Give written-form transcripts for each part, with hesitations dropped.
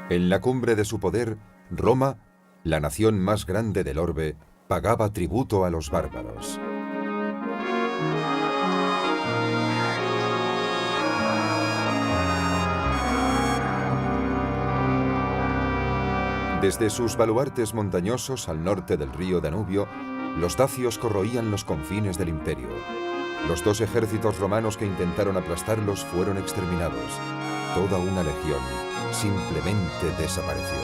En la cumbre de su poder, Roma, la nación más grande del orbe, pagaba tributo a los bárbaros. Desde sus baluartes montañosos al norte del río Danubio, los dacios corroían los confines del imperio. Los 2 ejércitos romanos que intentaron aplastarlos fueron exterminados. Toda una legión simplemente desapareció.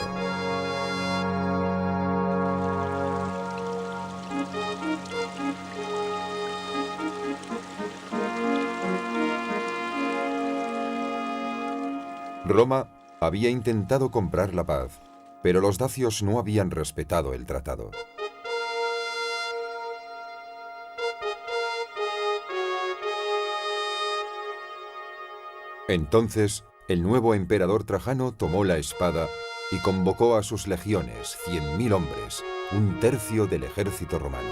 Roma había intentado comprar la paz, pero los dacios no habían respetado el tratado. Entonces, el nuevo emperador Trajano tomó la espada y convocó a sus legiones, 100.000 hombres, 1/3 del ejército romano.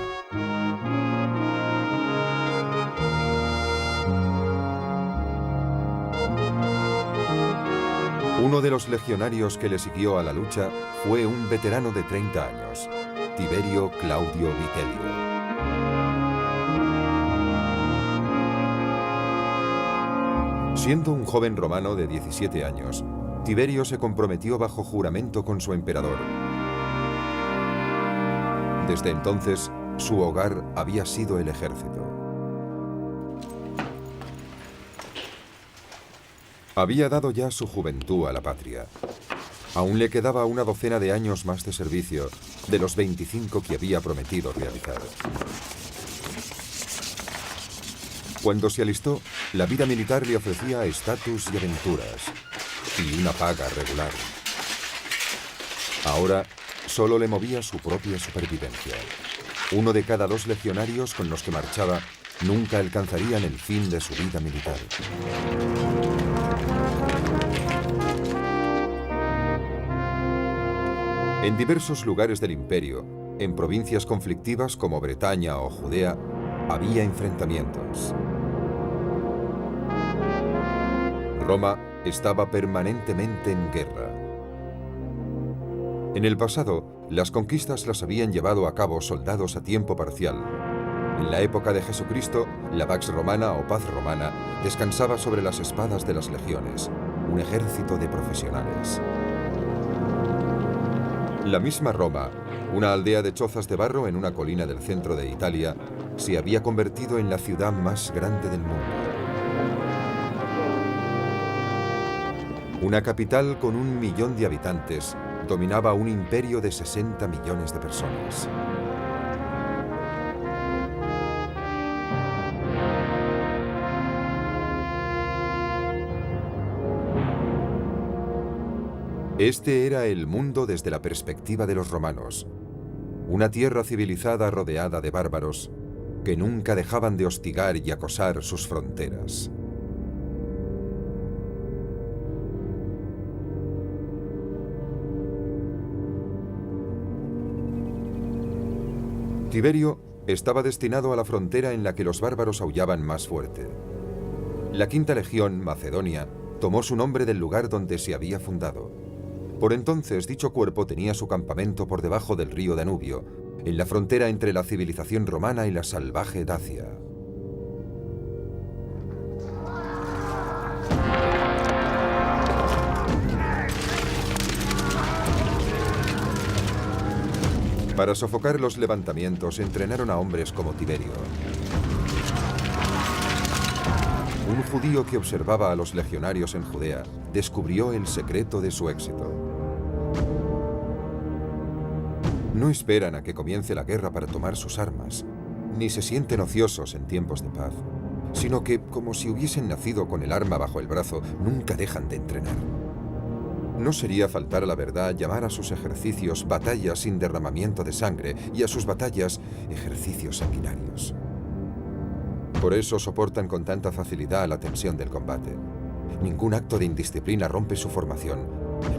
Uno de los legionarios que le siguió a la lucha fue un veterano de 30 años, Tiberio Claudio Vitelio. Siendo un joven romano de 17 años, Tiberio se comprometió bajo juramento con su emperador. Desde entonces, su hogar había sido el ejército. Había dado ya su juventud a la patria. Aún le quedaba una docena de años más de servicio, de los 25 que había prometido realizar. Cuando se alistó, la vida militar le ofrecía estatus y aventuras, y una paga regular. Ahora, solo le movía su propia supervivencia. 1 de cada 2 legionarios con los que marchaba nunca alcanzarían el fin de su vida militar. En diversos lugares del imperio, en provincias conflictivas como Bretaña o Judea, había enfrentamientos. Roma estaba permanentemente en guerra. En el pasado, las conquistas las habían llevado a cabo soldados a tiempo parcial. En la época de Jesucristo, la Pax Romana o Paz Romana descansaba sobre las espadas de las legiones, un ejército de profesionales. La misma Roma, una aldea de chozas de barro en una colina del centro de Italia, se había convertido en la ciudad más grande del mundo. Una capital con 1 millón de habitantes dominaba un imperio de 60 millones de personas. Este era el mundo desde la perspectiva de los romanos. Una tierra civilizada rodeada de bárbaros que nunca dejaban de hostigar y acosar sus fronteras. Tiberio estaba destinado a la frontera en la que los bárbaros aullaban más fuerte. La quinta legión, Macedonia, tomó su nombre del lugar donde se había fundado. Por entonces, dicho cuerpo tenía su campamento por debajo del río Danubio, en la frontera entre la civilización romana y la salvaje Dacia. Para sofocar los levantamientos, entrenaron a hombres como Tiberio. Un judío que observaba a los legionarios en Judea descubrió el secreto de su éxito. No esperan a que comience la guerra para tomar sus armas, ni se sienten ociosos en tiempos de paz, sino que, como si hubiesen nacido con el arma bajo el brazo, nunca dejan de entrenar. No sería faltar a la verdad llamar a sus ejercicios batallas sin derramamiento de sangre y a sus batallas ejercicios sanguinarios. Por eso soportan con tanta facilidad la tensión del combate. Ningún acto de indisciplina rompe su formación,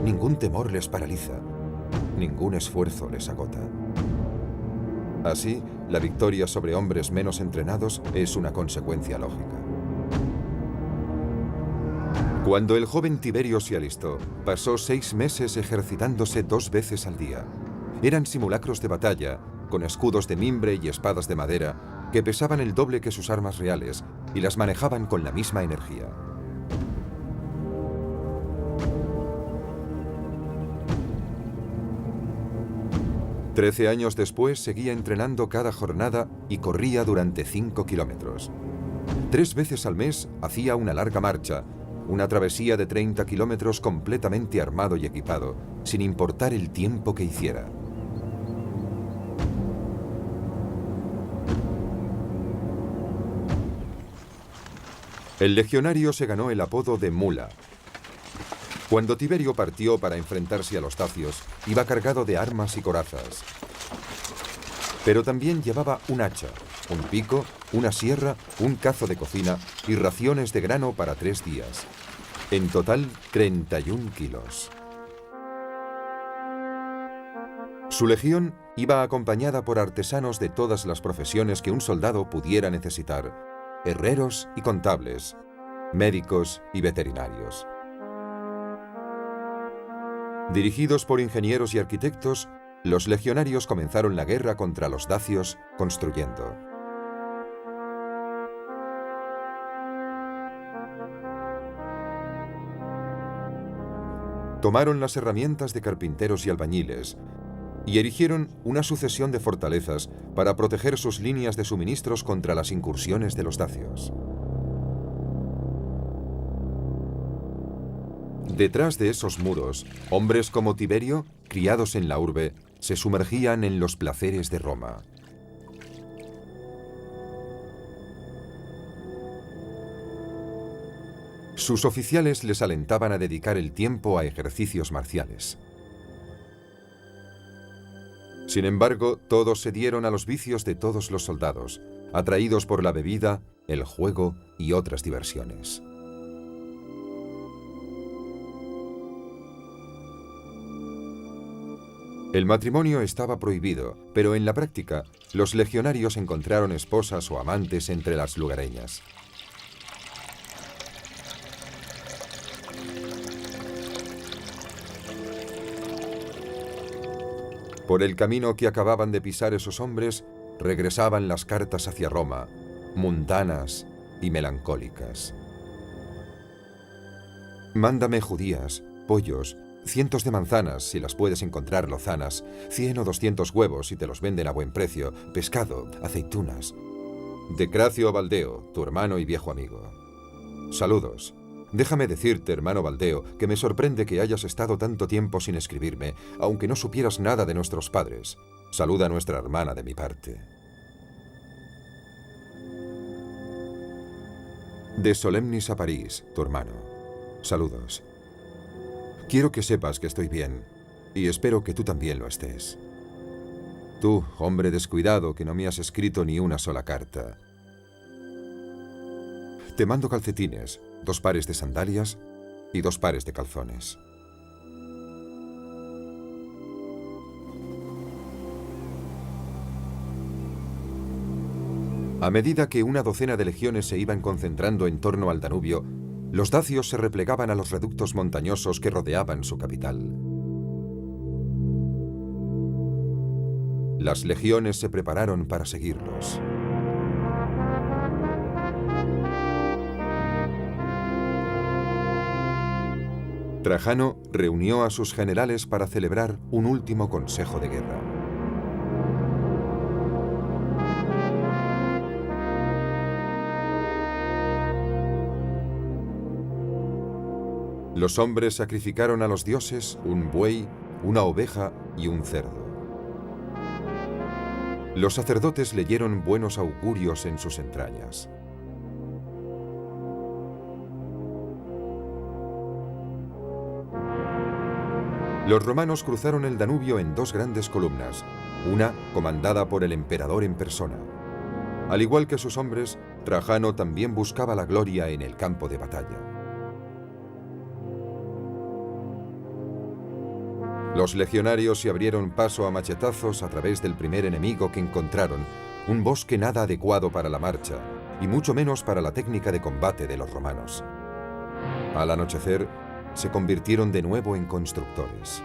ningún temor les paraliza, ningún esfuerzo les agota. Así, la victoria sobre hombres menos entrenados es una consecuencia lógica. Cuando el joven Tiberio se alistó, pasó 6 meses ejercitándose 2 veces al día. Eran simulacros de batalla, con escudos de mimbre y espadas de madera, que pesaban el doble que sus armas reales y las manejaban con la misma energía. Trece años después seguía entrenando cada jornada y corría durante 5 kilómetros. 3 veces al mes hacía una larga marcha, una travesía de 30 kilómetros completamente armado y equipado, sin importar el tiempo que hiciera. El legionario se ganó el apodo de Mula. Cuando Tiberio partió para enfrentarse a los dacios, iba cargado de armas y corazas. Pero también llevaba un hacha, un pico, una sierra, un cazo de cocina y raciones de grano para 3 días. En total, 31 kilos. Su legión iba acompañada por artesanos de todas las profesiones que un soldado pudiera necesitar: herreros y contables, médicos y veterinarios. Dirigidos por ingenieros y arquitectos, los legionarios comenzaron la guerra contra los dacios construyendo. Tomaron las herramientas de carpinteros y albañiles y erigieron una sucesión de fortalezas para proteger sus líneas de suministros contra las incursiones de los dacios. Detrás de esos muros, hombres como Tiberio, criados en la urbe, se sumergían en los placeres de Roma. Sus oficiales les alentaban a dedicar el tiempo a ejercicios marciales. Sin embargo, todos se dieron a los vicios de todos los soldados, atraídos por la bebida, el juego y otras diversiones. El matrimonio estaba prohibido, pero en la práctica, los legionarios encontraron esposas o amantes entre las lugareñas. Por el camino que acababan de pisar esos hombres, regresaban las cartas hacia Roma, mundanas y melancólicas. Mándame judías, pollos, cientos de manzanas si las puedes encontrar lozanas, 100 o 200 huevos si te los venden a buen precio, pescado, aceitunas. De Cracio Baldeo, tu hermano y viejo amigo. Saludos. Déjame decirte, hermano Baldeo, que me sorprende que hayas estado tanto tiempo sin escribirme, aunque no supieras nada de nuestros padres. Saluda a nuestra hermana de mi parte. De Solemnis a París, tu hermano. Saludos. Quiero que sepas que estoy bien, y espero que tú también lo estés. Tú, hombre descuidado, que no me has escrito ni una sola carta. Te mando calcetines, 2 pares de sandalias y 2 pares de calzones. A medida que una docena de legiones se iban concentrando en torno al Danubio, los dacios se replegaban a los reductos montañosos que rodeaban su capital. Las legiones se prepararon para seguirlos. Trajano reunió a sus generales para celebrar un último consejo de guerra. Los hombres sacrificaron a los dioses un buey, una oveja y un cerdo. Los sacerdotes leyeron buenos augurios en sus entrañas. Los romanos cruzaron el Danubio en 2 grandes columnas, una comandada por el emperador en persona. Al igual que sus hombres, Trajano también buscaba la gloria en el campo de batalla. Los legionarios se abrieron paso a machetazos a través del primer enemigo que encontraron, un bosque nada adecuado para la marcha, y mucho menos para la técnica de combate de los romanos. Al anochecer, se convirtieron de nuevo en constructores.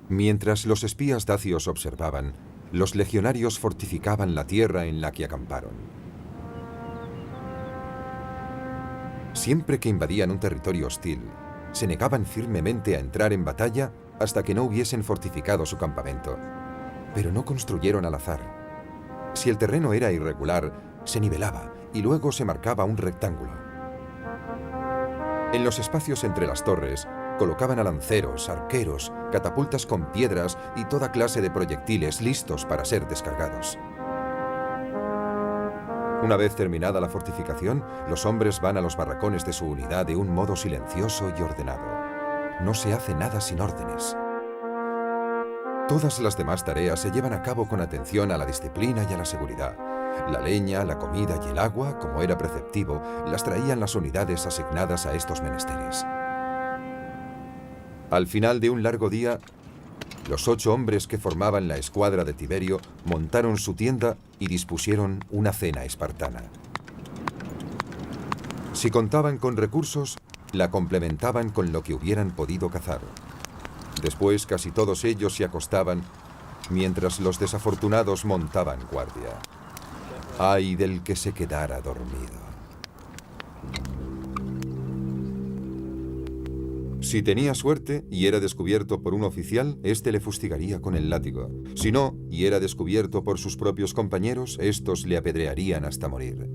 Mientras los espías dacios observaban, los legionarios fortificaban la tierra en la que acamparon. Siempre que invadían un territorio hostil, se negaban firmemente a entrar en batalla hasta que no hubiesen fortificado su campamento. Pero no construyeron al azar. Si el terreno era irregular, se nivelaba y luego se marcaba un rectángulo. En los espacios entre las torres, colocaban a lanceros, arqueros, catapultas con piedras y toda clase de proyectiles listos para ser descargados. Una vez terminada la fortificación, los hombres van a los barracones de su unidad de un modo silencioso y ordenado. No se hace nada sin órdenes. Todas las demás tareas se llevan a cabo con atención a la disciplina y a la seguridad. La leña, la comida y el agua, como era preceptivo, las traían las unidades asignadas a estos menesteres. Al final de un largo día, los 8 hombres que formaban la escuadra de Tiberio montaron su tienda y dispusieron una cena espartana. Si contaban con recursos, la complementaban con lo que hubieran podido cazar. Después casi todos ellos se acostaban, mientras los desafortunados montaban guardia. ¡Ay del que se quedara dormido! Si tenía suerte y era descubierto por un oficial, éste le fustigaría con el látigo. Si no, y era descubierto por sus propios compañeros, estos le apedrearían hasta morir.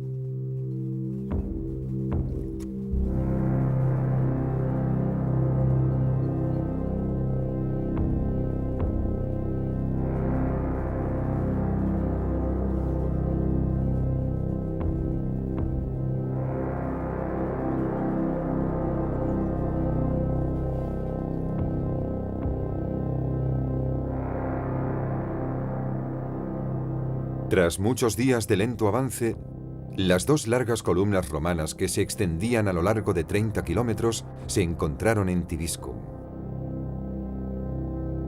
Tras muchos días de lento avance, las 2 largas columnas romanas que se extendían a lo largo de 30 kilómetros se encontraron en Tibiscum.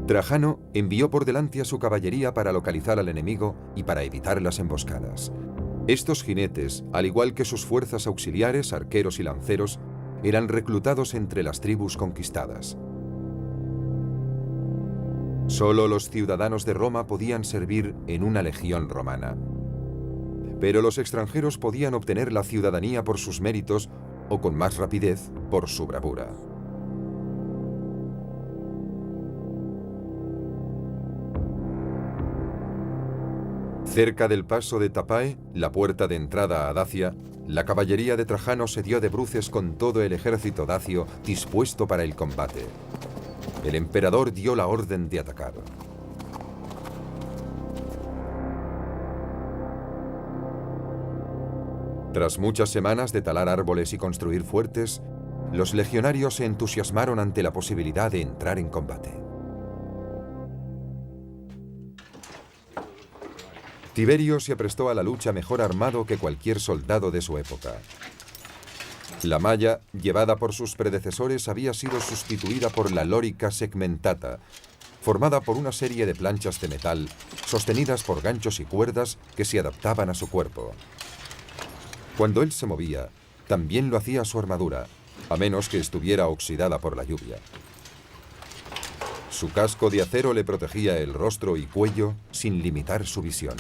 Trajano envió por delante a su caballería para localizar al enemigo y para evitar las emboscadas. Estos jinetes, al igual que sus fuerzas auxiliares, arqueros y lanceros, eran reclutados entre las tribus conquistadas. Solo los ciudadanos de Roma podían servir en una legión romana. Pero los extranjeros podían obtener la ciudadanía por sus méritos o con más rapidez por su bravura. Cerca del paso de Tapae, la puerta de entrada a Dacia, la caballería de Trajano se dio de bruces con todo el ejército dacio dispuesto para el combate. El emperador dio la orden de atacar. Tras muchas semanas de talar árboles y construir fuertes, los legionarios se entusiasmaron ante la posibilidad de entrar en combate. Tiberio se aprestó a la lucha mejor armado que cualquier soldado de su época. La malla, llevada por sus predecesores, había sido sustituida por la lorica segmentata, formada por una serie de planchas de metal, sostenidas por ganchos y cuerdas que se adaptaban a su cuerpo. Cuando él se movía, también lo hacía su armadura, a menos que estuviera oxidada por la lluvia. Su casco de acero le protegía el rostro y cuello sin limitar su visión.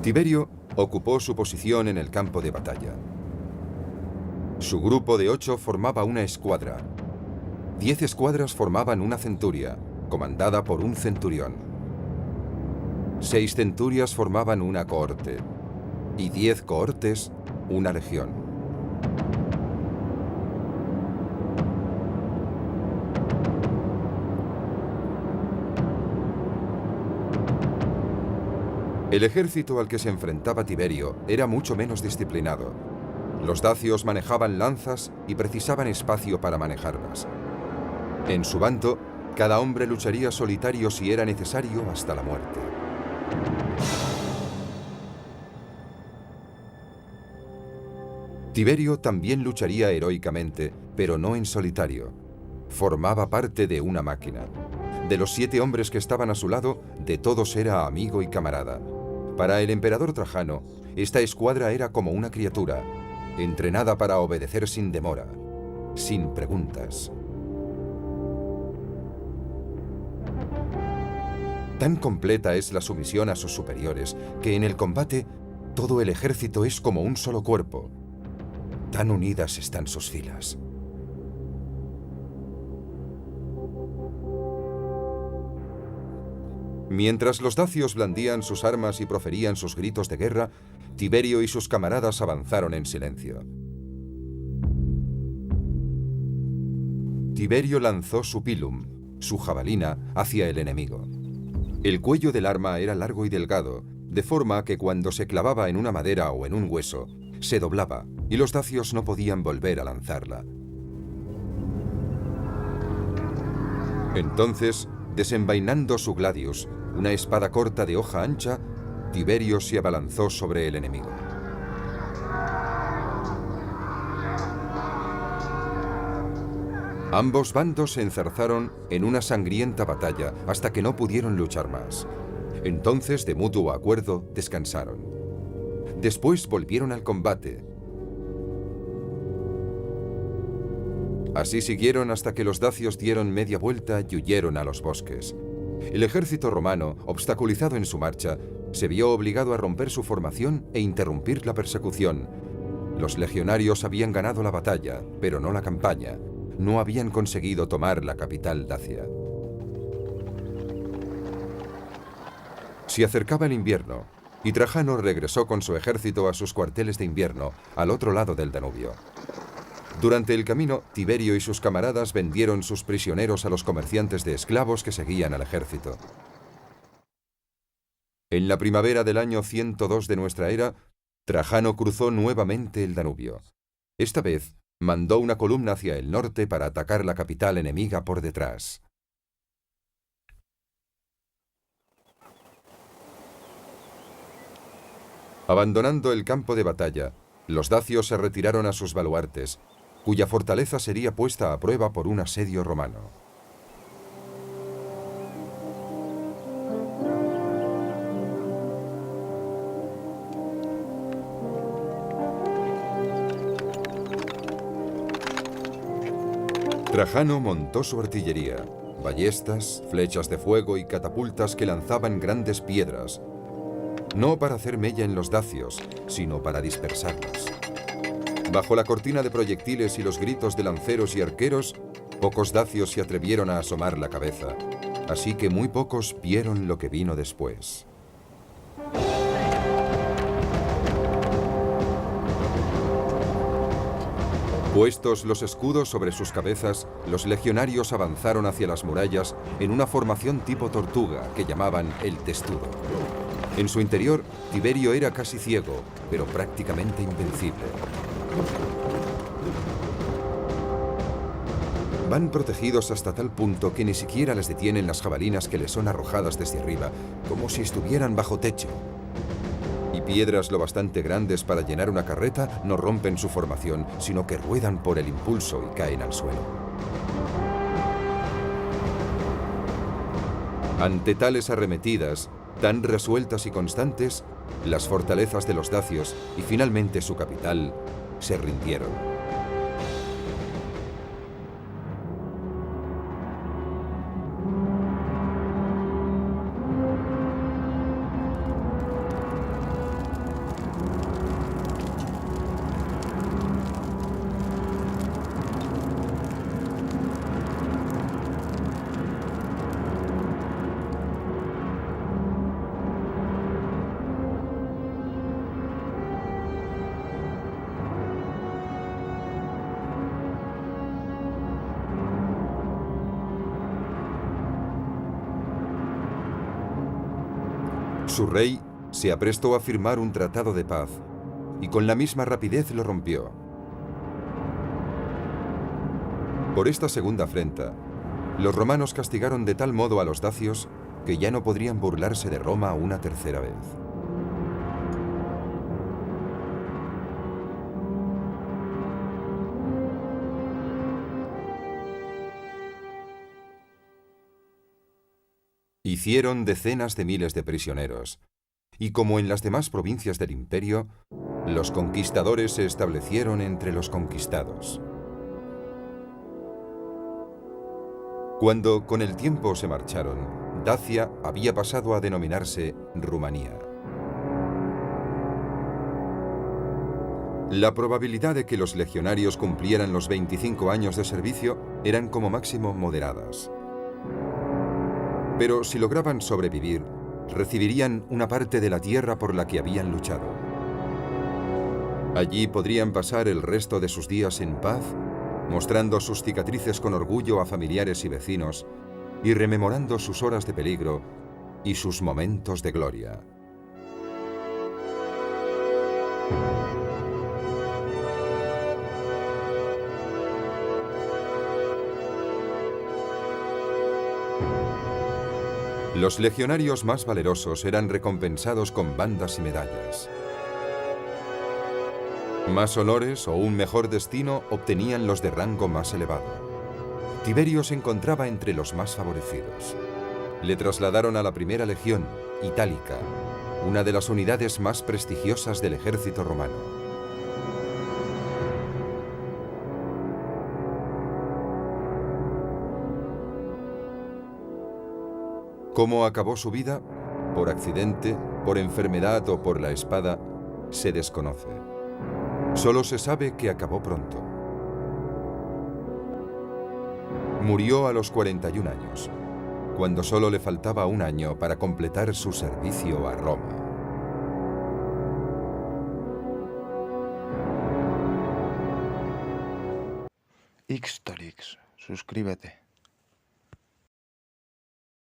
Tiberio ocupó su posición en el campo de batalla. Su grupo de 8 formaba una escuadra. 10 escuadras formaban una centuria, comandada por un centurión. 6 centurias formaban una cohorte, y 10 cohortes, una legión. El ejército al que se enfrentaba Tiberio era mucho menos disciplinado. Los dacios manejaban lanzas y precisaban espacio para manejarlas. En su bando, cada hombre lucharía solitario si era necesario hasta la muerte. Tiberio también lucharía heroicamente, pero no en solitario. Formaba parte de una máquina. De los 7 hombres que estaban a su lado, de todos era amigo y camarada. Para el emperador Trajano, esta escuadra era como una criatura, entrenada para obedecer sin demora, sin preguntas. Tan completa es la sumisión a sus superiores que en el combate todo el ejército es como un solo cuerpo. Tan unidas están sus filas. Mientras los dacios blandían sus armas y proferían sus gritos de guerra, Tiberio y sus camaradas avanzaron en silencio. Tiberio lanzó su pilum, su jabalina, hacia el enemigo. El cuello del arma era largo y delgado, de forma que cuando se clavaba en una madera o en un hueso, se doblaba y los dacios no podían volver a lanzarla. Entonces, desenvainando su gladius, una espada corta de hoja ancha, Tiberio se abalanzó sobre el enemigo. Ambos bandos se enzarzaron en una sangrienta batalla hasta que no pudieron luchar más. Entonces, de mutuo acuerdo, descansaron. Después volvieron al combate. Así siguieron hasta que los dacios dieron media vuelta y huyeron a los bosques. El ejército romano, obstaculizado en su marcha, se vio obligado a romper su formación e interrumpir la persecución. Los legionarios habían ganado la batalla, pero no la campaña. No habían conseguido tomar la capital dacia. Se acercaba el invierno, y Trajano regresó con su ejército a sus cuarteles de invierno, al otro lado del Danubio. Durante el camino, Tiberio y sus camaradas vendieron sus prisioneros a los comerciantes de esclavos que seguían al ejército. En la primavera del año 102 de nuestra era, Trajano cruzó nuevamente el Danubio. Esta vez, mandó una columna hacia el norte para atacar la capital enemiga por detrás. Abandonando el campo de batalla, los dacios se retiraron a sus baluartes, cuya fortaleza sería puesta a prueba por un asedio romano. Trajano montó su artillería, ballestas, flechas de fuego y catapultas que lanzaban grandes piedras, no para hacer mella en los dacios, sino para dispersarlos. Bajo la cortina de proyectiles y los gritos de lanceros y arqueros, pocos dacios se atrevieron a asomar la cabeza, así que muy pocos vieron lo que vino después. Puestos los escudos sobre sus cabezas, los legionarios avanzaron hacia las murallas en una formación tipo tortuga que llamaban el testudo. En su interior, Tiberio era casi ciego, pero prácticamente invencible. Van protegidos hasta tal punto que ni siquiera les detienen las jabalinas que les son arrojadas desde arriba, como si estuvieran bajo techo. Y piedras lo bastante grandes para llenar una carreta no rompen su formación, sino que ruedan por el impulso y caen al suelo. Ante tales arremetidas, tan resueltas y constantes, las fortalezas de los dacios y finalmente su capital se rindieron. Su rey se aprestó a firmar un tratado de paz y con la misma rapidez lo rompió. Por esta segunda afrenta, los romanos castigaron de tal modo a los dacios que ya no podrían burlarse de Roma una tercera vez. Hicieron decenas de miles de prisioneros, y como en las demás provincias del imperio, los conquistadores se establecieron entre los conquistados. Cuando con el tiempo se marcharon, Dacia había pasado a denominarse Rumanía. La probabilidad de que los legionarios cumplieran los 25 años de servicio eran como máximo moderadas. Pero si lograban sobrevivir, recibirían una parte de la tierra por la que habían luchado. Allí podrían pasar el resto de sus días en paz, mostrando sus cicatrices con orgullo a familiares y vecinos y rememorando sus horas de peligro y sus momentos de gloria. Los legionarios más valerosos eran recompensados con bandas y medallas. Más honores o un mejor destino obtenían los de rango más elevado. Tiberio se encontraba entre los más favorecidos. Le trasladaron a la primera legión, Itálica, una de las unidades más prestigiosas del ejército romano. ¿Cómo acabó su vida? Por accidente, por enfermedad o por la espada, se desconoce. Solo se sabe que acabó pronto. Murió a los 41 años, cuando solo le faltaba un año para completar su servicio a Roma. Ixtorix, suscríbete.